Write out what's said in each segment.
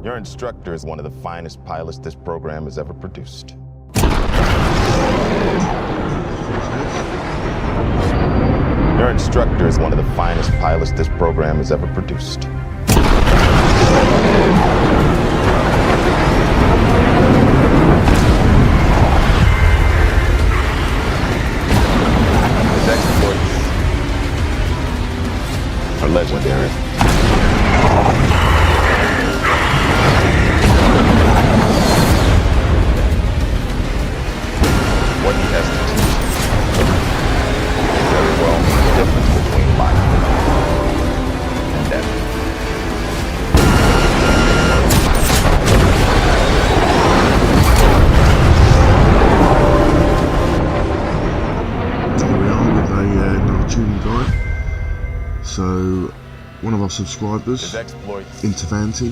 Your instructor is one of the finest pilots this program has ever produced. Your instructor is one of the finest pilots this program has ever produced. His exploits are legendary. What he has to teach is very well the difference between life and death. Here we are with another tuning guide. So one of our subscribers, His exploits Intervanti,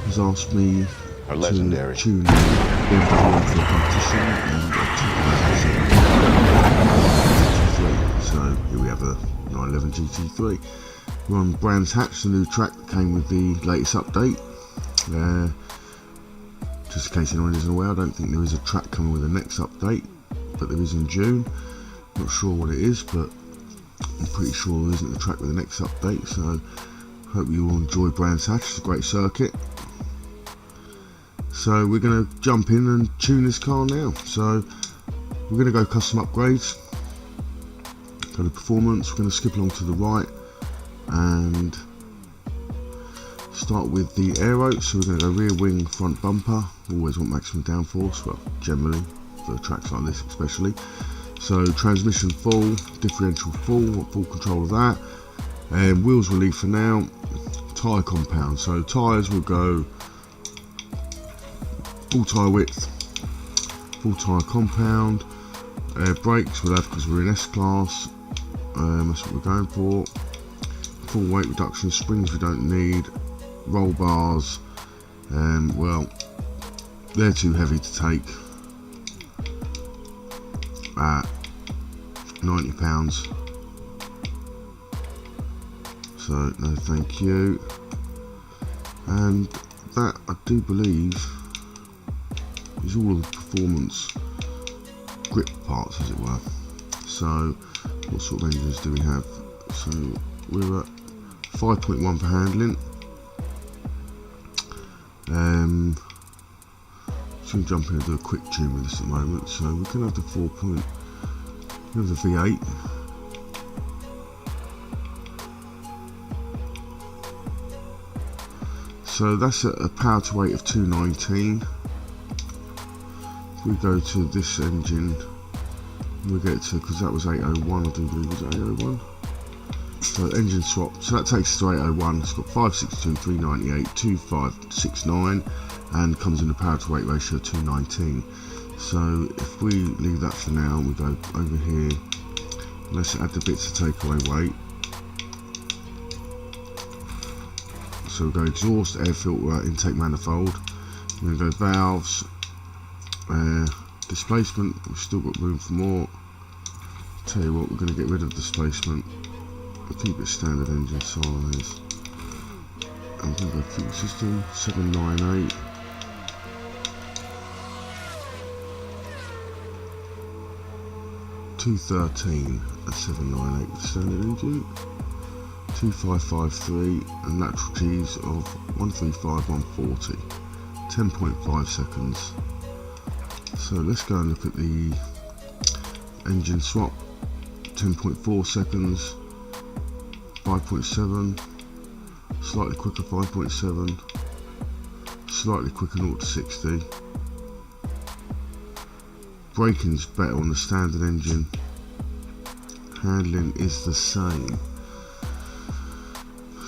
has asked me are to legendary. tune BMW for a competition and a 2007 GT3. So here we have a 911 GT3. We're on Brands Hatch, the new track that came with the latest update. Just in case anyone isn't aware, I don't think there is a track coming with the next update, but there is in June. Not sure what it is, but I'm pretty sure there isn't a track with the next update. So hope you all enjoy Brands Hatch. It's a great circuit. So we're going to jump in and tune this car now. So we're going to go custom upgrades, go to performance. We're going to skip along to the right and start with the aero. So we're going to go rear wing, front bumper. Always want maximum downforce, well generally for tracks like this especially. So transmission full, differential full, want full control of that. And wheels relief for now. Tyre compound, so tyres will go full tyre width, full tyre compound. Brakes we'll have because we're in S-Class, that's what we're going for. Full weight reduction, springs we don't need. Roll bars, well they're too heavy to take at £90, so no thank you. And that, I do believe, is all of the performance grip parts, as it were. So what sort of engines do we have? So we're at 5.1 for handling. Just going to jump in and do a quick tune with this at the moment. So we can have the 4 point, we have the V8. So that's at a power to weight of 219. If we go to this engine, we get to, because that was 801, I do believe, was it 801? So engine swap, so that takes us to 801. It's got 562, 398, 2569, and comes in a power to weight ratio of 219. So if we leave that for now, we go over here, let's add the bits to take away weight. So we'll go exhaust, air filter, intake manifold. We're going to go valves, displacement, we've still got room for more. Tell you what, we're going to get rid of displacement. We'll keep it standard engine size. I'm going to go fuel system, 798. $213 at 798 with standard engine. 2553 and natural G's of 135, 140. 10.5 seconds. So let's go and look at the engine swap. 10.4 seconds. 5.7, slightly quicker 5.7, slightly quicker 0 to 60. Braking's better on the standard engine. Handling is the same.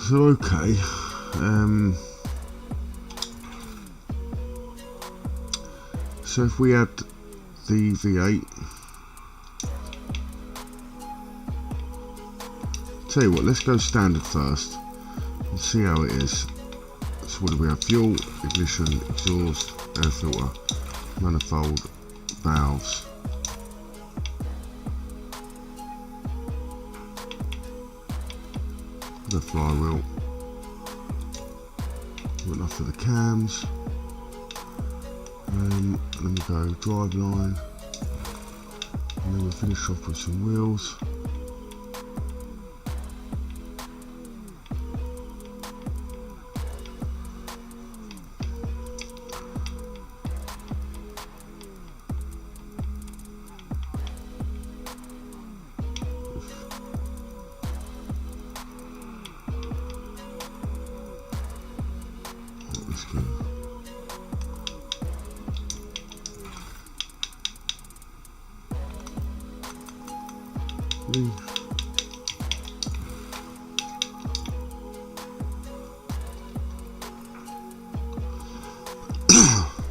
So okay, so if we add the V8, tell you what, let's go standard first and see how it is. So what do we have? Fuel, ignition, exhaust, air filter, manifold, valves. The flywheel. Got enough for the cams. Then we go drive line, and then we'll finish off with some wheels. Let's go.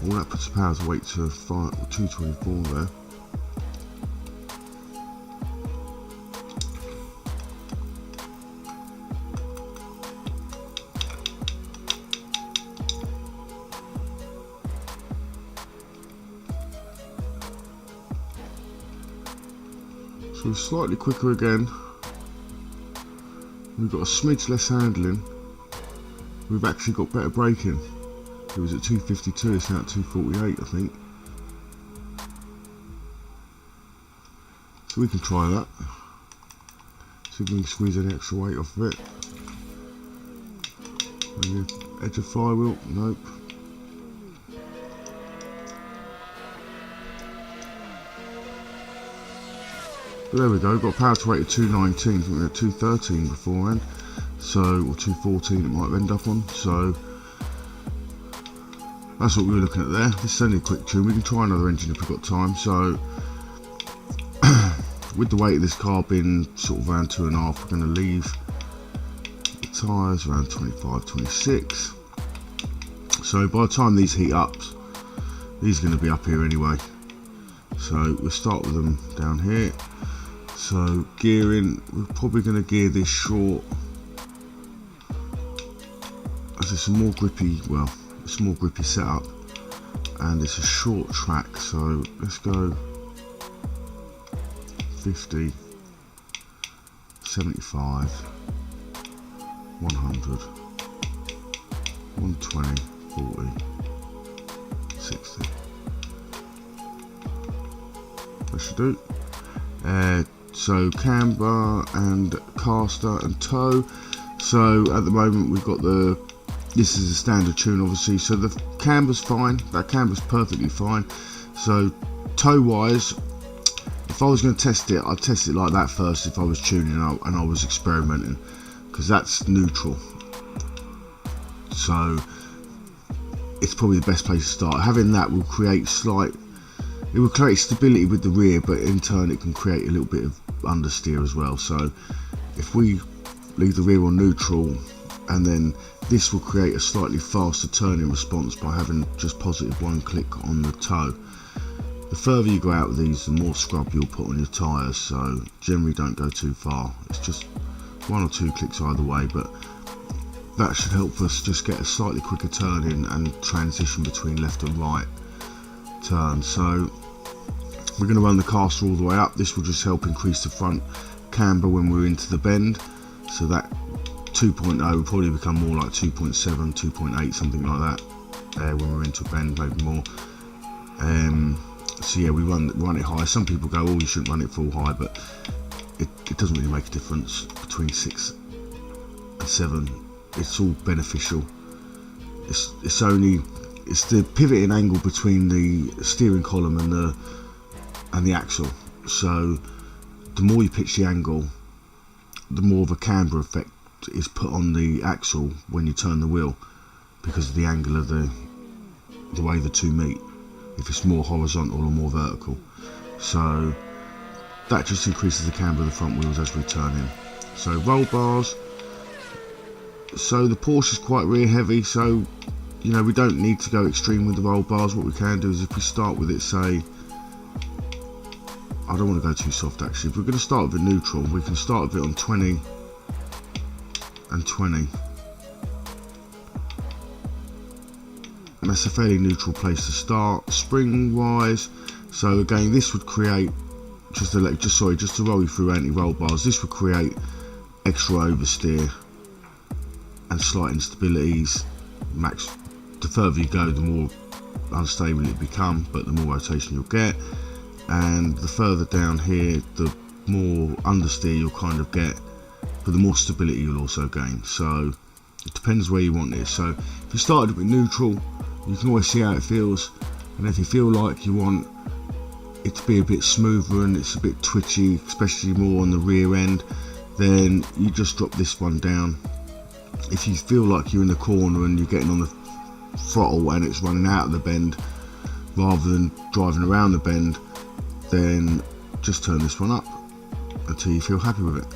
All that puts the power's weight to 224 there. So slightly quicker again. We've got a smidge less handling. We've actually got better braking. It was at 252, it's now at 248 I think. So we can try that. See if we can squeeze any extra weight off of it. And the edge of flywheel, nope. But there we go, got a power to weight of 219, I think we were at 213 beforehand. So, or 214 it might end up on, so that's what we were looking at there. This is only a quick tune, we can try another engine if we've got time. So, with the weight of this car being sort of around 2.5, we're going to leave the tyres around 25, 26. So by the time these heat up, these are going to be up here anyway. So we'll start with them down here. So gearing, we're probably going to gear this short, as it's a more grippy, well, it's a more grippy setup, and it's a short track. So let's go 50, 75, 100, 120, 40, 60. That should do. So camber and caster and toe. So at the moment we've got this is a standard tune obviously, so the camber's fine, that camber's perfectly fine. So toe wise, if I was going to test it, I'd test it like that first if I was tuning out and I was experimenting, because that's neutral. So it's probably the best place to start. Having that will create it will create stability with the rear, but in turn it can create a little bit of understeer as well. So if we leave the rear on neutral, and then this will create a slightly faster turning response by having just positive one click on the toe. The further you go out with these, the more scrub you'll put on your tyres, so generally don't go too far. It's just 1 or 2 clicks either way, but that should help us just get a slightly quicker turn in and transition between left and right turns. So we're going to run the caster all the way up. This will just help increase the front camber when we're into the bend, so that 2.0 will probably become more like 2.7, 2.8, something like that when we're into a bend, maybe more. So yeah, we run it high. Some people go, oh, you shouldn't run it full high, but it doesn't really make a difference between 6 and 7. It's all beneficial. It's the pivoting angle between the steering column and the axle. So the more you pitch the angle, the more of a camber effect is put on the axle when you turn the wheel, because of the angle of the way the two meet, if it's more horizontal or more vertical. So that just increases the camber of the front wheels as we turn in. So roll bars, so the Porsche is quite rear heavy, so you know we don't need to go extreme with the roll bars. What we can do is if we start with it, say, I don't want to go too soft actually, if we're going to start with it neutral, we can start with it on 20 and 20, and that's a fairly neutral place to start. Spring wise, so again this would create, just to roll you through anti-roll bars, this would create extra oversteer and slight instabilities the further you go, the more unstable it become, but the more rotation you'll get. And the further down here, the more understeer you'll kind of get, but the more stability you'll also gain. So it depends where you want this. So if you started with neutral, you can always see how it feels, and if you feel like you want it to be a bit smoother and it's a bit twitchy, especially more on the rear end, then you just drop this one down. If you feel like you're in the corner and you're getting on the throttle and it's running out of the bend rather than driving around the bend, then just turn this one up until you feel happy with it.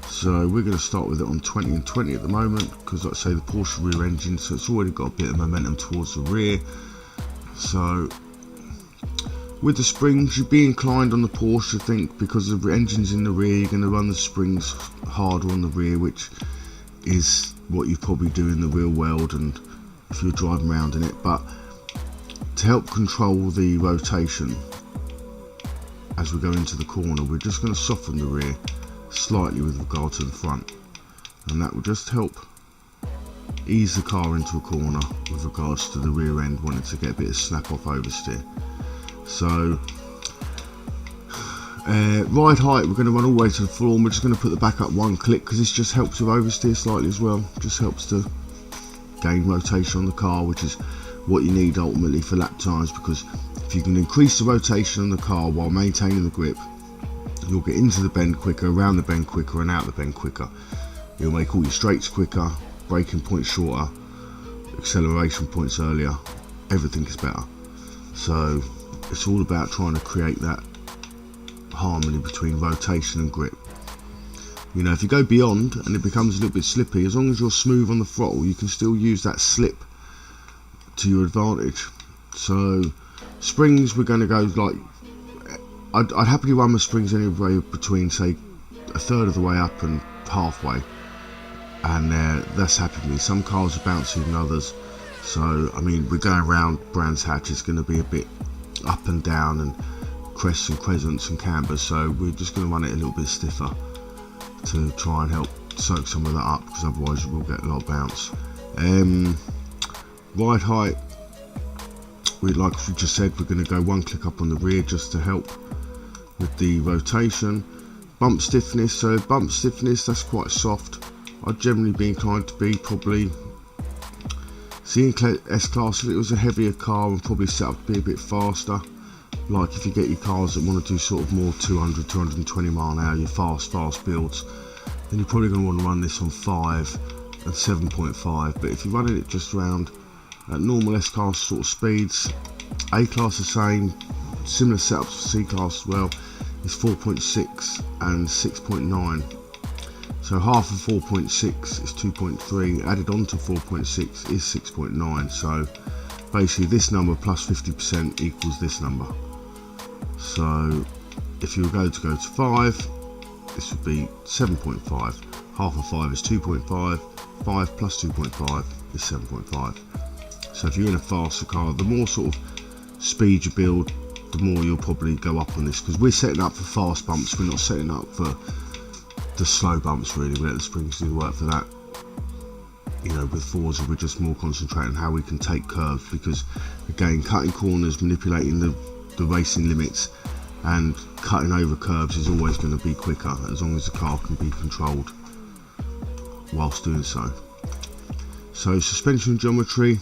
So we're going to start with it on 20 and 20 at the moment, because like I say, the Porsche rear engine, so it's already got a bit of momentum towards the rear. So with the springs, you'd be inclined on the Porsche, I think, because the engine's in the rear, you're going to run the springs harder on the rear, which is what you probably do in the real world and if you're driving around in it. But to help control the rotation as we go into the corner, we're just going to soften the rear slightly with regard to the front, and that will just help ease the car into a corner with regards to the rear end wanting to get a bit of snap off oversteer. So ride height, we're going to run all the way to the floor, and we're just going to put the back up one click because this just helps with oversteer slightly as well. Just helps to gain rotation on the car, which is what you need ultimately for lap times, because if you can increase the rotation on the car while maintaining the grip, you'll get into the bend quicker, around the bend quicker, and out the bend quicker. You'll make all your straights quicker, braking points shorter, acceleration points earlier, everything is better. So it's all about trying to create that harmony between rotation and grip. You know, if you go beyond and it becomes a little bit slippy, as long as you're smooth on the throttle, you can still use that slip to your advantage. So springs, we're going to go like, I'd happily run my springs anywhere between, say, a third of the way up and halfway, and that's happy with me. Some cars are bouncier than others, so I mean, we're going around Brands Hatch, it's going to be a bit up and down and crests and crescents and cambers, so we're just going to run it a little bit stiffer to try and help soak some of that up, because otherwise you will get a lot of bounce. Ride height, like we just said, we're going to go one click up on the rear just to help with the rotation. Bump stiffness, so bump stiffness, that's quite soft. I'd generally be inclined to be probably seeing S-Class if it was a heavier car and probably set up to be a bit faster. Like if you get your cars that want to do sort of more 200, 220 mile an hour, your fast builds, then you're probably going to want to run this on 5 and 7.5. But if you're running it just around at normal S-Class sort of speeds, A-Class the same, similar setups for C-Class as well, is 4.6 and 6.9. So half of 4.6 is 2.3, added on to 4.6 is 6.9. So basically this number plus 50% equals this number. So if you were going to go to 5, this would be 7.5. Half of 5 is 2.5. 5 plus 2.5 is 7.5. So if you're in a faster car, the more sort of speed you build, the more you'll probably go up on this, because we're setting up for fast bumps, we're not setting up for the slow bumps really. We let the springs do the work for that. You know, with Forza we're just more concentrating on how we can take curves, because again, cutting corners, manipulating the racing limits and cutting over curves is always going to be quicker, as long as the car can be controlled whilst doing so. So suspension geometry,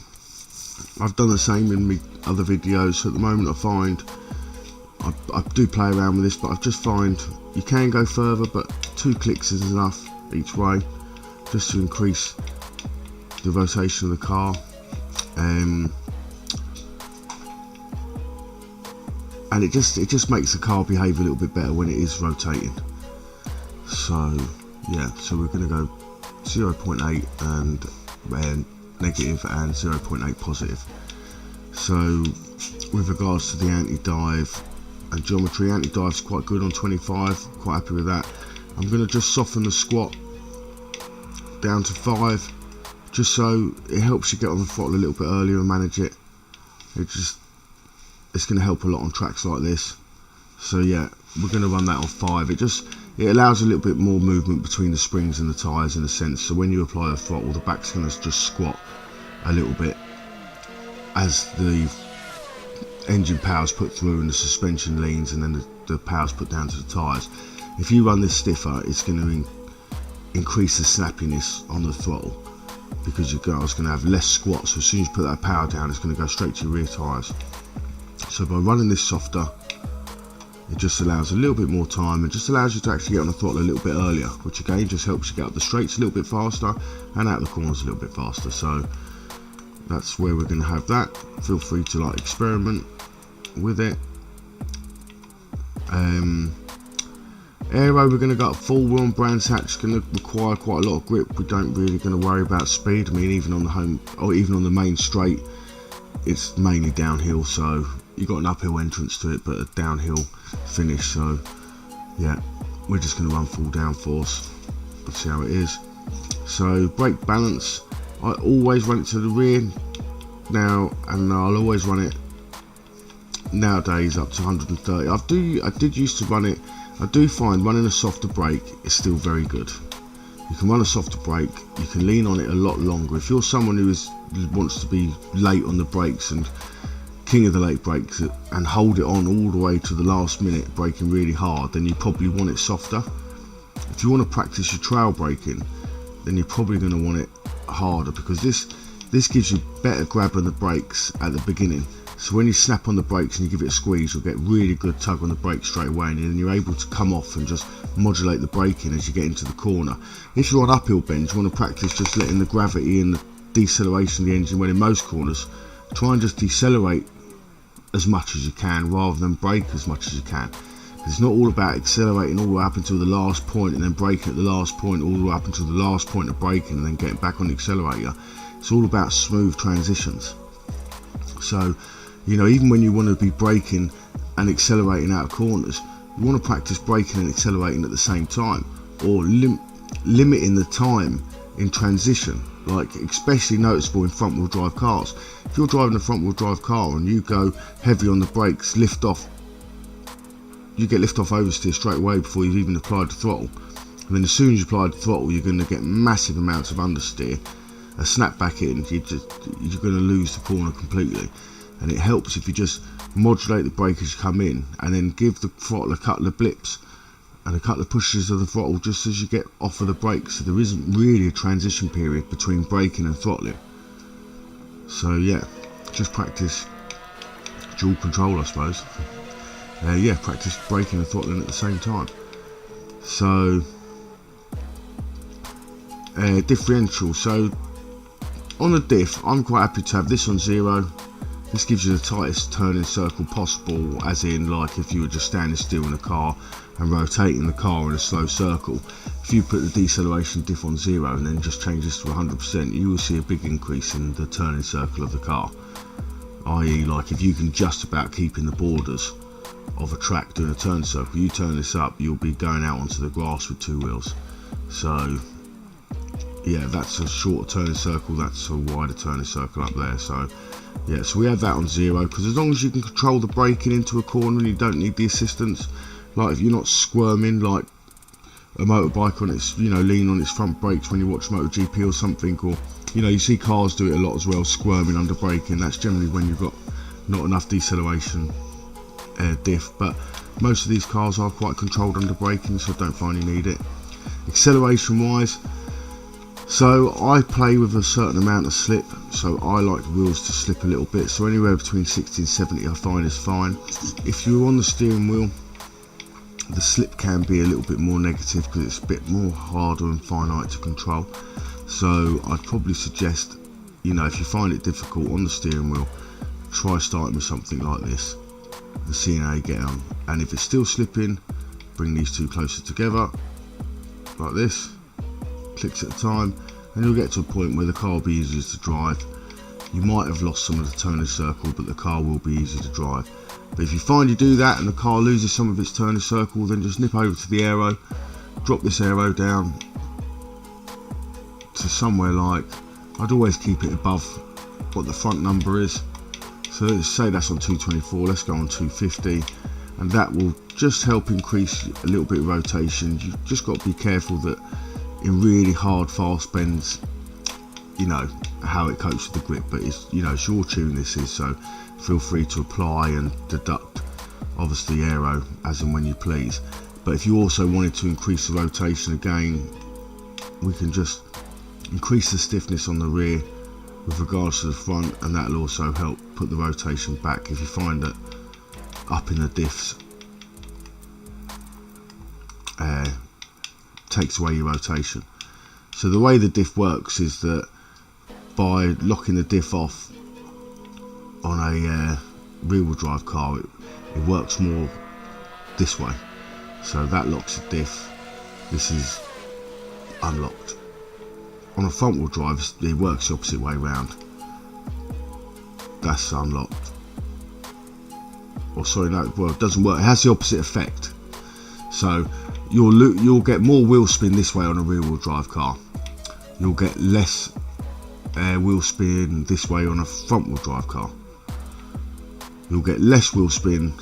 I've done the same in my other videos. So at the moment I find I do play around with this, but I just find you can go further, but 2 clicks is enough each way just to increase the rotation of the car. And it just makes the car behave a little bit better when it is rotating. So yeah, so we're going to go 0.8 and negative and 0.8 positive. So with regards to the anti-dive and geometry, anti-dive is quite good on 25, quite happy with that. I'm going to just soften the squat down to 5, just so it helps you get on the throttle a little bit earlier and manage it. It's going to help a lot on tracks like this. So yeah, we're going to run that on 5. It allows a little bit more movement between the springs and the tyres in a sense. So when you apply a throttle, the back's going to just squat a little bit as the engine power's put through and the suspension leans, and then the power's put down to the tyres. If you run this stiffer, it's going to increase the snappiness on the throttle, because your car's going to have less squat. So as soon as you put that power down, it's going to go straight to your rear tyres. So by running this softer, it just allows a little bit more time, and just allows you to actually get on the throttle a little bit earlier, which again just helps you get up the straights a little bit faster and out the corners a little bit faster. So that's where we're going to have that. Feel free to like experiment with it. Aero, we're going to go up full wheel on Brands Hatch. It's going to require quite a lot of grip. We don't really going to worry about speed. I mean, even on the home, or even on the main straight, it's mainly downhill, so you've got an uphill entrance to it, but a downhill finish. So yeah, we're just going to run full downforce. Let's see how it is. So brake balance, I always run it to the rear now, and I'll always run it nowadays up to 130. I did used to run it. I do find running a softer brake is still very good. You can run a softer brake, you can lean on it a lot longer. If you're someone who wants to be late on the brakes and king of the late brakes and hold it on all the way to the last minute, braking really hard, then you probably want it softer. If you want to practice your trail braking, then you're probably going to want it harder, because this gives you better grab on the brakes at the beginning. So when you snap on the brakes and you give it a squeeze, you'll get really good tug on the brakes straight away, and then you're able to come off and just modulate the braking as you get into the corner. If you're on uphill bends, you want to practice just letting the gravity and the deceleration of the engine, when in most corners, try and just decelerate as much as you can rather than brake as much as you can. It's not all about accelerating all the way up until the last point and then braking at the last point, all the way up until the last point of braking and then getting back on the accelerator. It's all about smooth transitions. So, you know, even when you want to be braking and accelerating out of corners, you want to practice braking and accelerating at the same time, or limiting the time in transition. Like, especially noticeable in front wheel drive cars. If you're driving a front wheel drive car and you go heavy on the brakes, lift off, you get lift off oversteer straight away before you've even applied the throttle. And then as soon as you apply the throttle, you're going to get massive amounts of understeer, a snap back in, you're going to lose the corner completely. And it helps if you just modulate the brake as you come in, and then give the throttle a couple of blips and a couple of pushes of the throttle just as you get off of the brakes. So there isn't really a transition period between braking and throttling. So yeah, just practice dual control, I suppose. Yeah, practice braking and throttling at the same time. So differential. So on the diff, I'm quite happy to have this on 0. This gives you the tightest turning circle possible, as in like if you were just standing still in a car and rotating the car in a slow circle. If you put the deceleration diff on 0 and then just change this to 100%, you will see a big increase in the turning circle of the car. I.e., like if you can just about keep in the borders of a track doing a turn circle, you turn this up, you'll be going out onto the grass with 2 wheels. So yeah, that's a shorter turning circle, that's a wider turning circle up there. So yeah, so we have that on 0, because as long as you can control the braking into a corner and you don't need the assistance, like if you're not squirming like a motorbike on its, you know, lean on its front brakes when you watch MotoGP or something, or you know, you see cars do it a lot as well, squirming under braking. That's generally when you've got not enough deceleration diff, but most of these cars are quite controlled under braking, so I don't find you need it. Acceleration wise, so I play with a certain amount of slip, so I like the wheels to slip a little bit, so anywhere between 60 and 70 I find is fine. If you're on the steering wheel, the slip can be a little bit more negative because it's a bit more harder and finite to control. So I'd probably suggest, you know, if you find it difficult on the steering wheel, try starting with something like this and seeing how you get on. And if it's still slipping, bring these two closer together like this, clicks at a time, and you'll get to a point where the car will be easier to drive. You might have lost some of the turning circle, but the car will be easier to drive. But if you find you do that and the car loses some of its turning circle, then just nip over to the aero, drop this aero down to somewhere like, I'd always keep it above what the front number is. So let's say that's on 224, let's go on 250, and that will just help increase a little bit of rotation. You've just got to be careful that in really hard fast bends, you know, how it copes with the grip, but it's, you know, it's your tune this is, so feel free to apply and deduct obviously aero as and when you please. But if you also wanted to increase the rotation again, we can just increase the stiffness on the rear with regards to the front, and that'll also help put the rotation back if you find that up in the diffs takes away your rotation. So the way the diff works is that by locking the diff off on a rear wheel drive car, it works more this way. So that locks the diff, this is unlocked. On a front wheel drive, it works the opposite way round. That's unlocked. Or sorry, no, well, it doesn't work. It has the opposite effect. So you'll get more wheel spin this way on a rear wheel drive car. You'll get less wheel spin this way on a front wheel drive car. You'll get less wheel spin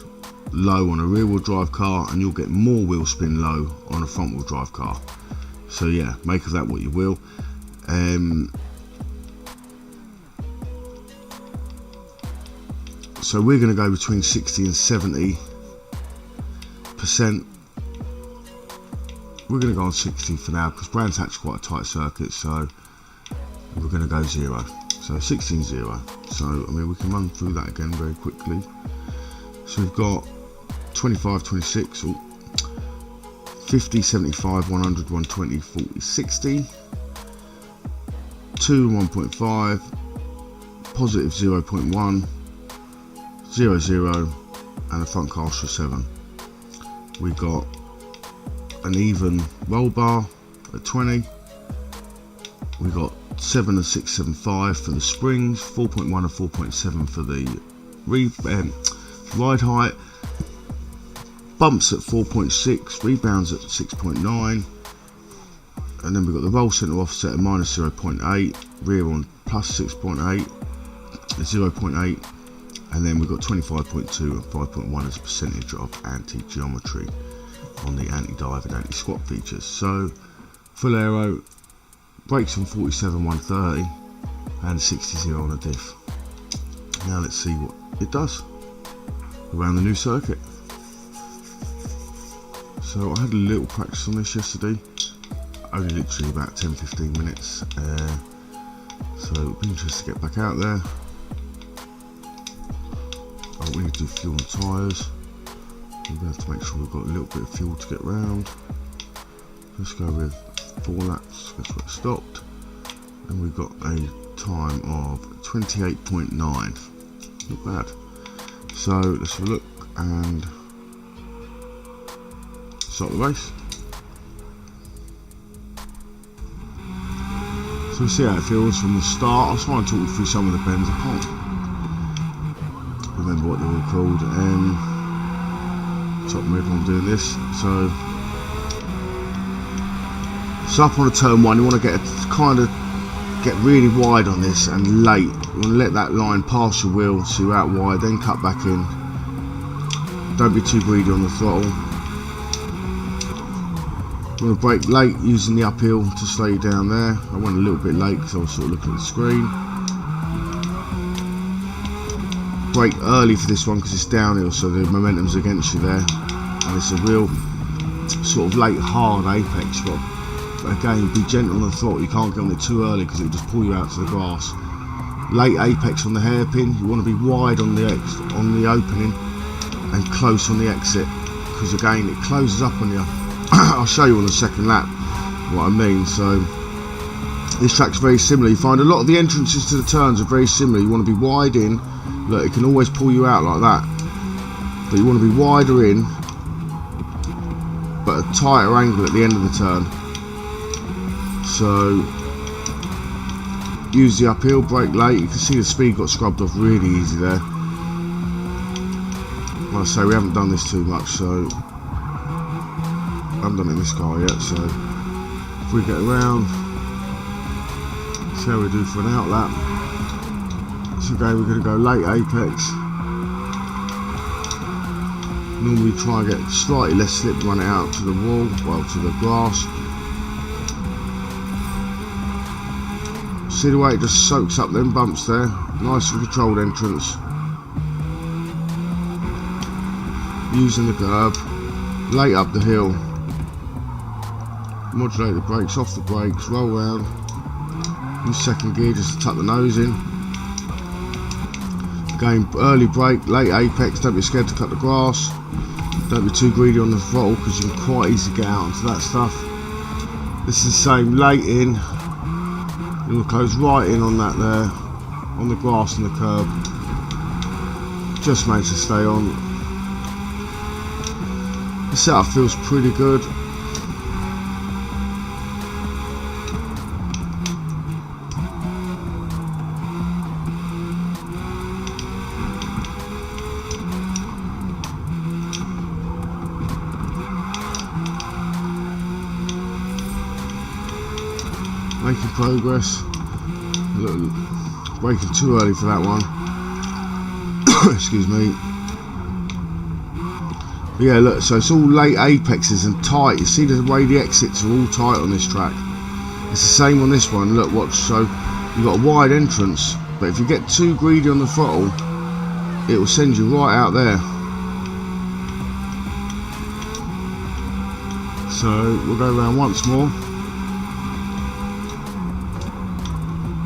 low on a rear wheel drive car, and you'll get more wheel spin low on a front wheel drive car. So yeah, make of that what you will. So we're going to go between 60 and 70%. We're going to go on 60 for now because Brands Hatch quite a tight circuit, so we're going to go 0. So 16 0. So I mean, we can run through that again very quickly. So we've got 25, 26, 50, 75, 100, 120, 40, 60, 2 1.5, positive 0.1, 0 0, and a front caster 7. We got an even roll bar at 20. We got 7 and 675 for the springs, 4.1 and 4.7 for the ride height, bumps at 4.6, rebounds at 6.9, and then we've got the roll center offset at minus 0.8, rear on plus 6.8, 0.8, and then we've got 25.2 and 5.1 as a percentage of anti-geometry on the anti-dive and anti-squat features. So full aero, brakes on 47 130 and 60 on a diff. Now let's see what it does around the new circuit. So I had a little practice on this yesterday, only literally about 10-15 minutes, so it'll be interesting to get back out there. We need to do fuel and tyres. We have to make sure we've got a little bit of fuel to get round. Let's go with 4 laps, that's where it stopped, and we've got a time of 28.9, not bad. So let's have a look and start the race. So we'll see how it feels from the start. I'll try and talk you through some of the bends. I can't remember what they were called. Top mid while I'm doing this. So up on a turn 1, you want to get really wide on this and late. You want to let that line pass your wheel, so you're out wide, then cut back in. Don't be too greedy on the throttle. You want to brake late using the uphill to slow you down there. I went a little bit late because I was sort of looking at the screen. Brake early for this one because it's downhill, so the momentum's against you there, and it's a real sort of late hard apex. You've got to, again, be gentle on the throttle. You can't get on it too early because it'll just pull you out to the grass. Late apex on the hairpin. You want to be wide on the opening and close on the exit, because again it closes up on you. I'll show you on the second lap what I mean. So this track's very similar. You find a lot of the entrances to the turns are very similar. You want to be wide in. Look, it can always pull you out like that, but you want to be wider in but a tighter angle at the end of the turn. So use the uphill, brake late. You can see the speed got scrubbed off really easy there. Like I say, we haven't done this too much, so I haven't done it in this car yet. So if we get around, see how we do for an out lap. So again, we're going to go late apex. Normally try and get slightly less slip, run it out to the wall, well, to the grass. See the way it just soaks up them bumps there? Nice and controlled entrance. Using the curb, late up the hill. Modulate the brakes, off the brakes, roll round. Use second gear just to tuck the nose in. Again, early brake, late apex, don't be scared to cut the grass. Don't be too greedy on the throttle because you can quite easily get out into that stuff. This is the same, late in. You'll close right in on that there, on the grass and the curb. Just managed to stay on. The setup feels pretty good. Making progress. Look, braking too early for that one. Excuse me. But yeah, look, so it's all late apexes and tight. You see the way the exits are all tight on this track. It's the same on this one. Look, watch. So you've got a wide entrance, but if you get too greedy on the throttle, it will send you right out there. So we'll go around once more.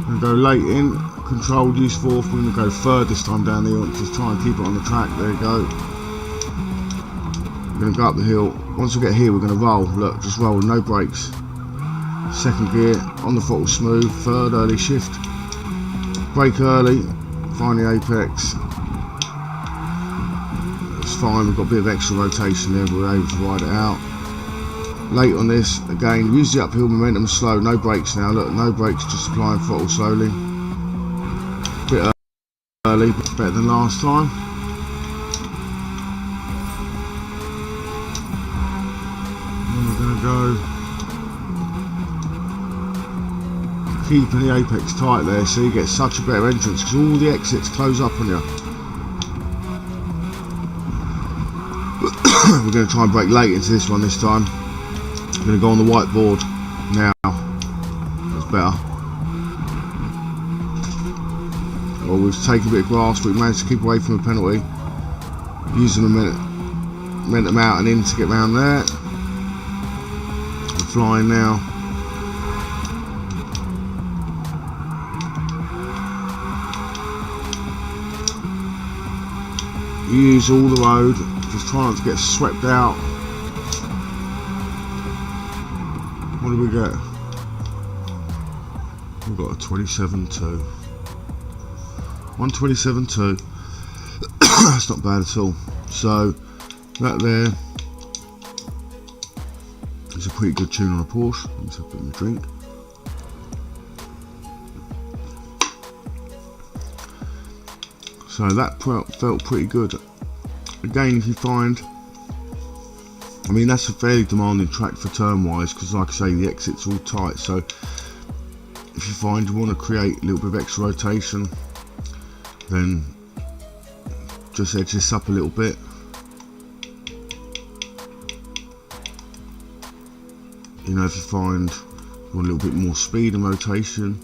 And go late in, controlled, use fourth. We're going to go third this time down the hill, just try and keep it on the track. There you go. We're going to go up the hill. Once we get here, we're going to roll. Look, just roll, no brakes. Second gear, on the throttle smooth. Third, early shift. Brake early, find the apex. It's fine, we've got a bit of extra rotation there, we're able to ride it out. Late on this, again, use the uphill momentum slow, no brakes now, look, no brakes, just applying throttle slowly. Bit early, but better than last time. And we're going to go, keeping the apex tight there, so you get such a better entrance, because all the exits close up on you. We're going to try and brake late into this one this time. I'm going to go on the whiteboard now. That's better. Well, we've taken a bit of grass, but we managed to keep away from the penalty. Using the momentum out and in to get round there. We're flying now. You use all the road, just try not to get swept out. What do we get? We've got a 27.2. 127.2. That's not bad at all. So that there is a pretty good tune on a Porsche. Let's have a bit of a drink. So that felt pretty good. Again, if you find, I mean, that's a fairly demanding track for turn wise, because like I say, the exit's all tight. So if you find you want to create a little bit of extra rotation, then just edge this up a little bit. You know, if you find you want a little bit more speed and rotation,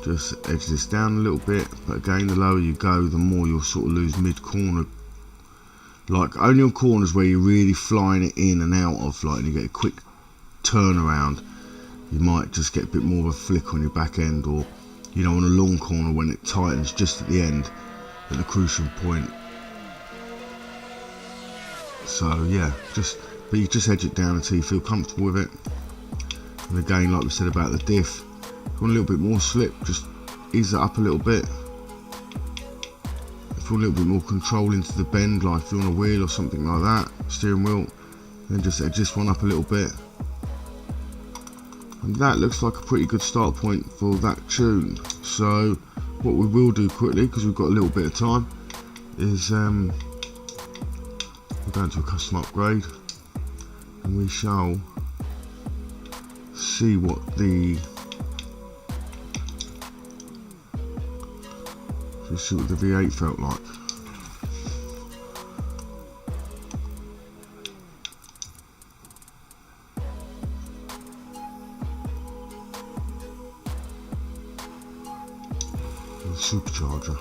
just edge this down a little bit. But again, the lower you go, the more you'll sort of lose mid-corner. Like only on corners where you're really flying it in and out of, like, and you get a quick turnaround, you might just get a bit more of a flick on your back end, or you know, on a long corner when it tightens just at the end, at the crucial point. So yeah, but you just edge it down until you feel comfortable with it. And again, like we said about the diff, if you want a little bit more slip, just ease it up a little bit. If you want a little bit more control into the bend, like if you're on a wheel or something like that, steering wheel, then just edge this one up a little bit. And that looks like a pretty good start point for that tune. So what we will do quickly, because we've got a little bit of time, is we're going to a custom upgrade, and we shall see what the V8 felt like. the supercharger.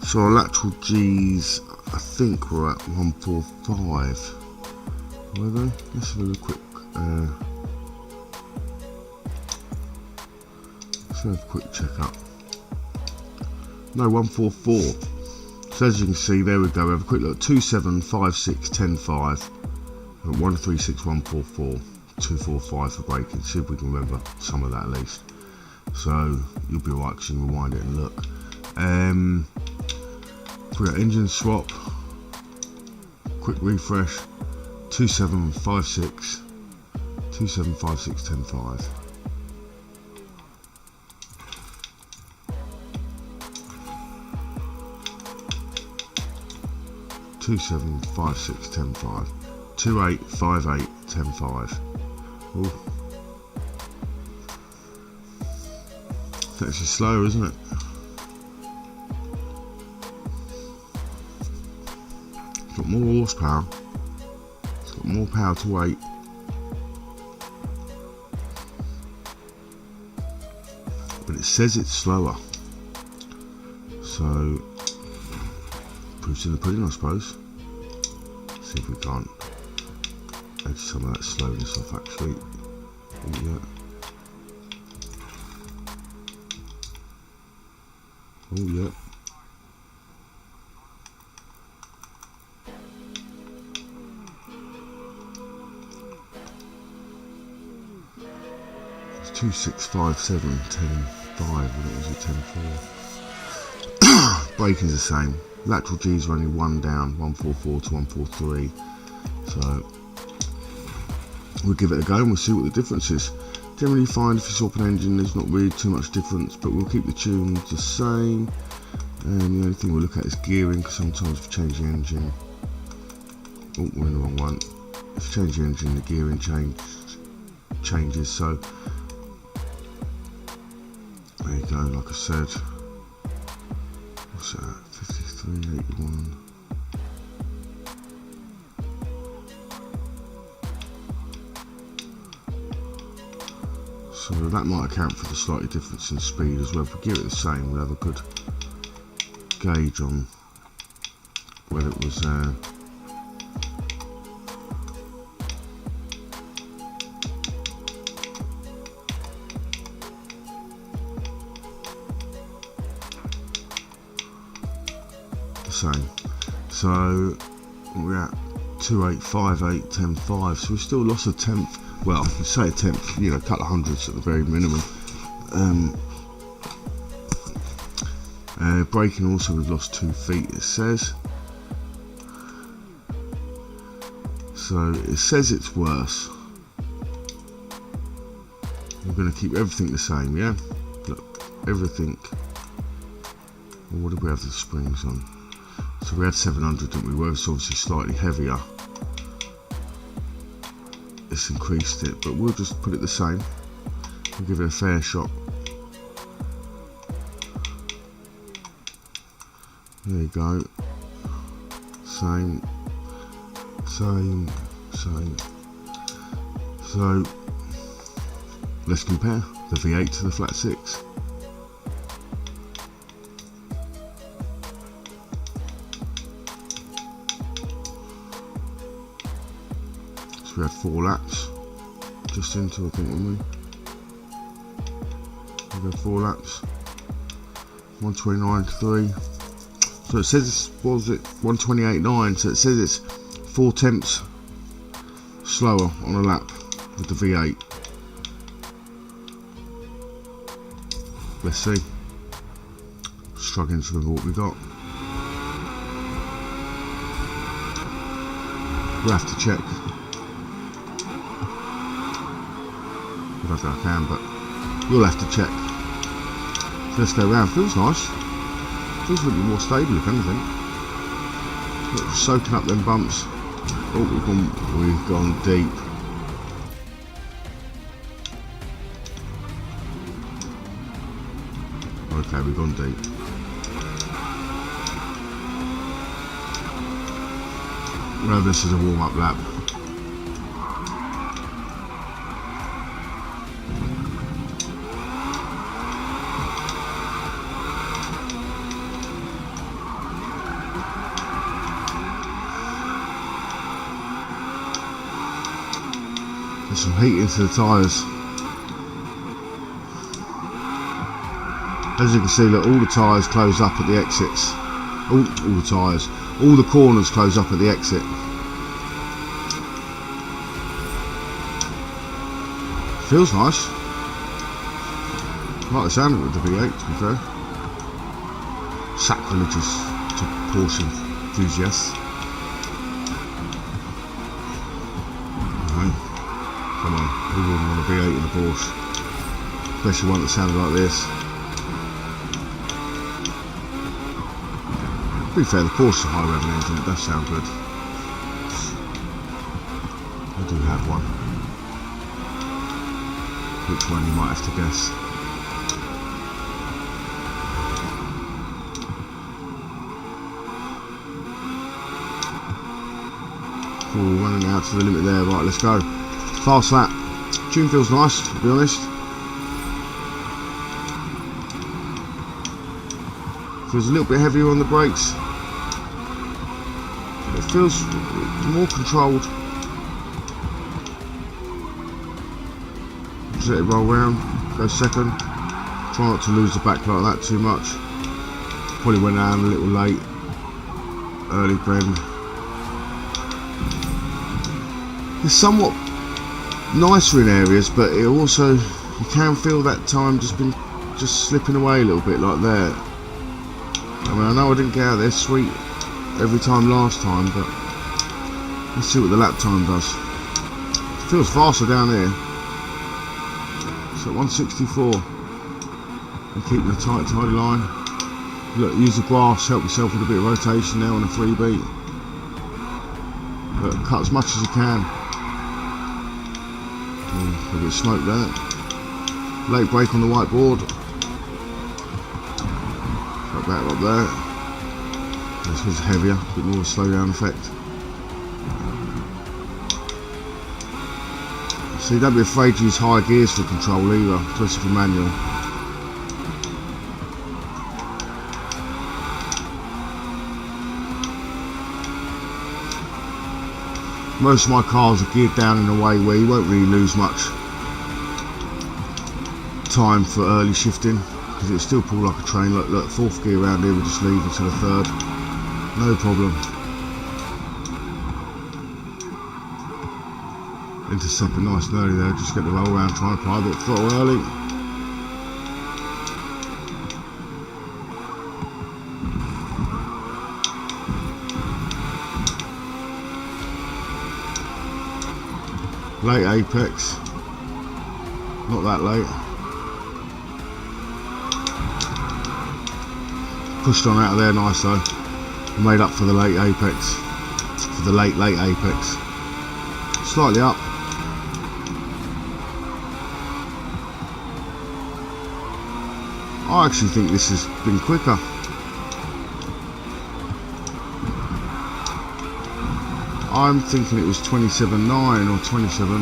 So our lateral G's, I think we're at 145. Were they? Let's have a quick. Let's have a quick check up. No, 144. So as you can see, there we go. We have a quick look. 2756 105, 136 144, 245 for braking. See if we can remember some of that at least. So you'll be alright because you can rewind it and look. For our engine swap, quick refresh. 2756 105. 2756 105. 2858 105. Oh, it's actually slower, isn't it? It's got more horsepower. It's got more power to weight. But it says it's slower. So proof's in the pudding, I suppose. See if we can't edge some of that slowness off actually. Oh yeah. Oh yeah. It's 2657 10.5, and it was a 10.4. Braking's the same. Lateral G's are only one down, 144 to 143. So we'll give it a go and we'll see what the difference is. Generally find if you swap an engine there's not really too much difference, but we'll keep the tunes the same. And the only thing we'll look at is gearing, because sometimes if you change the engine, oh, we're in the wrong one. If you change the engine, the gearing changes. So there you go. Like I said, what's that? 5381. So that might account for the slightly difference in speed as well. If we gear it the same, we'll have a good gauge on whether it was the same. So we're at 2858 10.5, so we still lost a tenth. Well, say a tenth, you know, a couple of hundreds at the very minimum. Braking also, we've lost 2 feet, it says. So it says it's worse. We're going to keep everything the same, yeah? Look, everything. Well, what did we have the springs on? So we had 700, didn't we? Well, it's obviously slightly heavier. It's increased it, but we'll just put it the same. We'll give it a fair shot. There you go. Same. So let's compare the V8 to the flat 6. So we had 4 laps just into, I think, didn't we? We had 4 laps. 129.3. So it says, what was it? 128.9. So it says it's 4 tenths slower on a lap with the V8. Let's see. Struggling to remember what we got. We'll have to check. I don't think I can, but we'll have to check. So let's go round. Feels nice. Feels a little bit more stable, if anything. Look, soaking up them bumps. Oh, we've gone deep. Okay, we've gone deep. Well, this is a warm-up lap. There's some heat into the tyres. As you can see, look, all the tyres close up at the exits. All the tyres. All the corners close up at the exit. Feels nice. I like the sound of it with the V8, to be fair. Sacrilegious to Porsche enthusiasts. Right. Come on, who wouldn't want a V8 in a Porsche? Especially one that sounded like this. To be fair, the Porsche is a high revving engine, it does sound good. I do have one. Which one you might have to guess. Oh, running out to the limit there. Right, let's go. Fast lap. Tune feels nice, to be honest. Feels a little bit heavier on the brakes. It feels more controlled. Just let it roll round, go second. Try not to lose the back like that too much. Probably went down a little late. Early bend. It's somewhat nicer in areas, but it also, you can feel that time just slipping away a little bit like there. I mean, I know I didn't get out there sweet every time last time, but let's see what the lap time does. It feels faster down here. It's at 164. And keeping a tight, tidy line. Look, use the grass, help yourself with a bit of rotation there on a freebie. But cut as much as you can. A bit of smoke there. Late brake on the whiteboard. Got that up there. This was heavier, a bit more of a slow down effect. So don't be afraid to use high gears for control either, especially for manual. Most of my cars are geared down in a way where you won't really lose much time for early shifting, because it still pull like a train. Look, fourth gear around here, we'll just leave until the third. No problem. Into second nice and early there, just get the roll around, try and apply a bit of throttle early. Late apex, not that late. Pushed on out of there nice though. Made up for the late apex, for the late apex. Slightly up. I actually think this has been quicker. I'm thinking it was 27.9 or 27.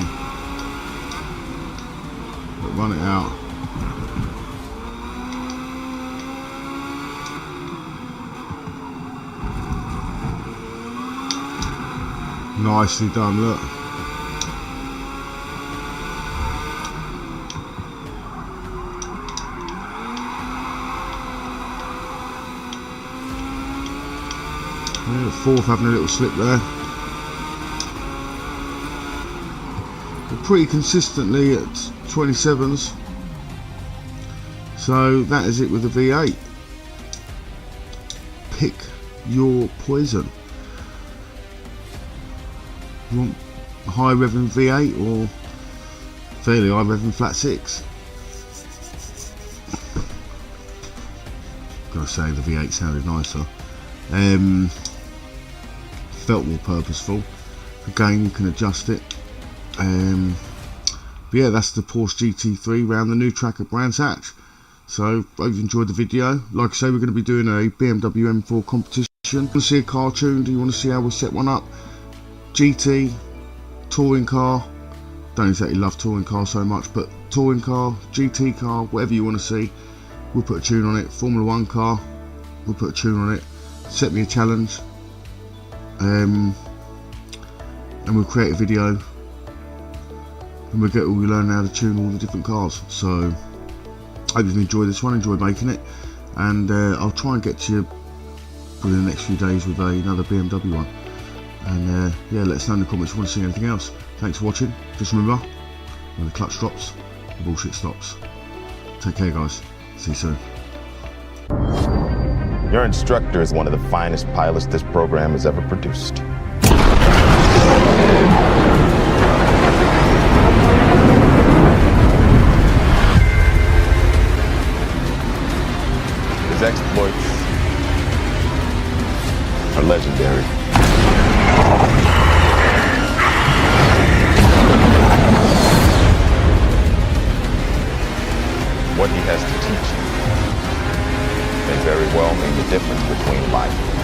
But run it out. Nicely done, look. Yeah, the fourth having a little slip there. Pretty consistently at 27s, so that is it with the V8. Pick your poison. You want a high revving V8 or fairly high revving flat 6? Gotta say the V8 sounded nicer. Felt more purposeful. Again, you can adjust it. But yeah, that's the Porsche GT3 round the new track at Brands Hatch. So hope you've enjoyed the video. Like I say, we're going to be doing a BMW M4 competition. You want to see a car tuned? Do you want to see how we set one up? GT, touring car. Don't exactly love touring cars so much, but touring car, GT car, whatever you want to see, we'll put a tune on it. Formula 1 car, we'll put a tune on it. Set me a challenge, and we'll create a video and we learn how to tune all the different cars. So I hope you've enjoyed this one, enjoyed making it, and I'll try and get to you within the next few days with another BMW one. And yeah, let us know in the comments if you want to see anything else. Thanks for watching. Just remember, when the clutch drops, the bullshit stops. Take care, guys. See you soon. Your instructor is one of the finest pilots this program has ever produced. His exploits are legendary. What he has to teach you may very well mean the difference between life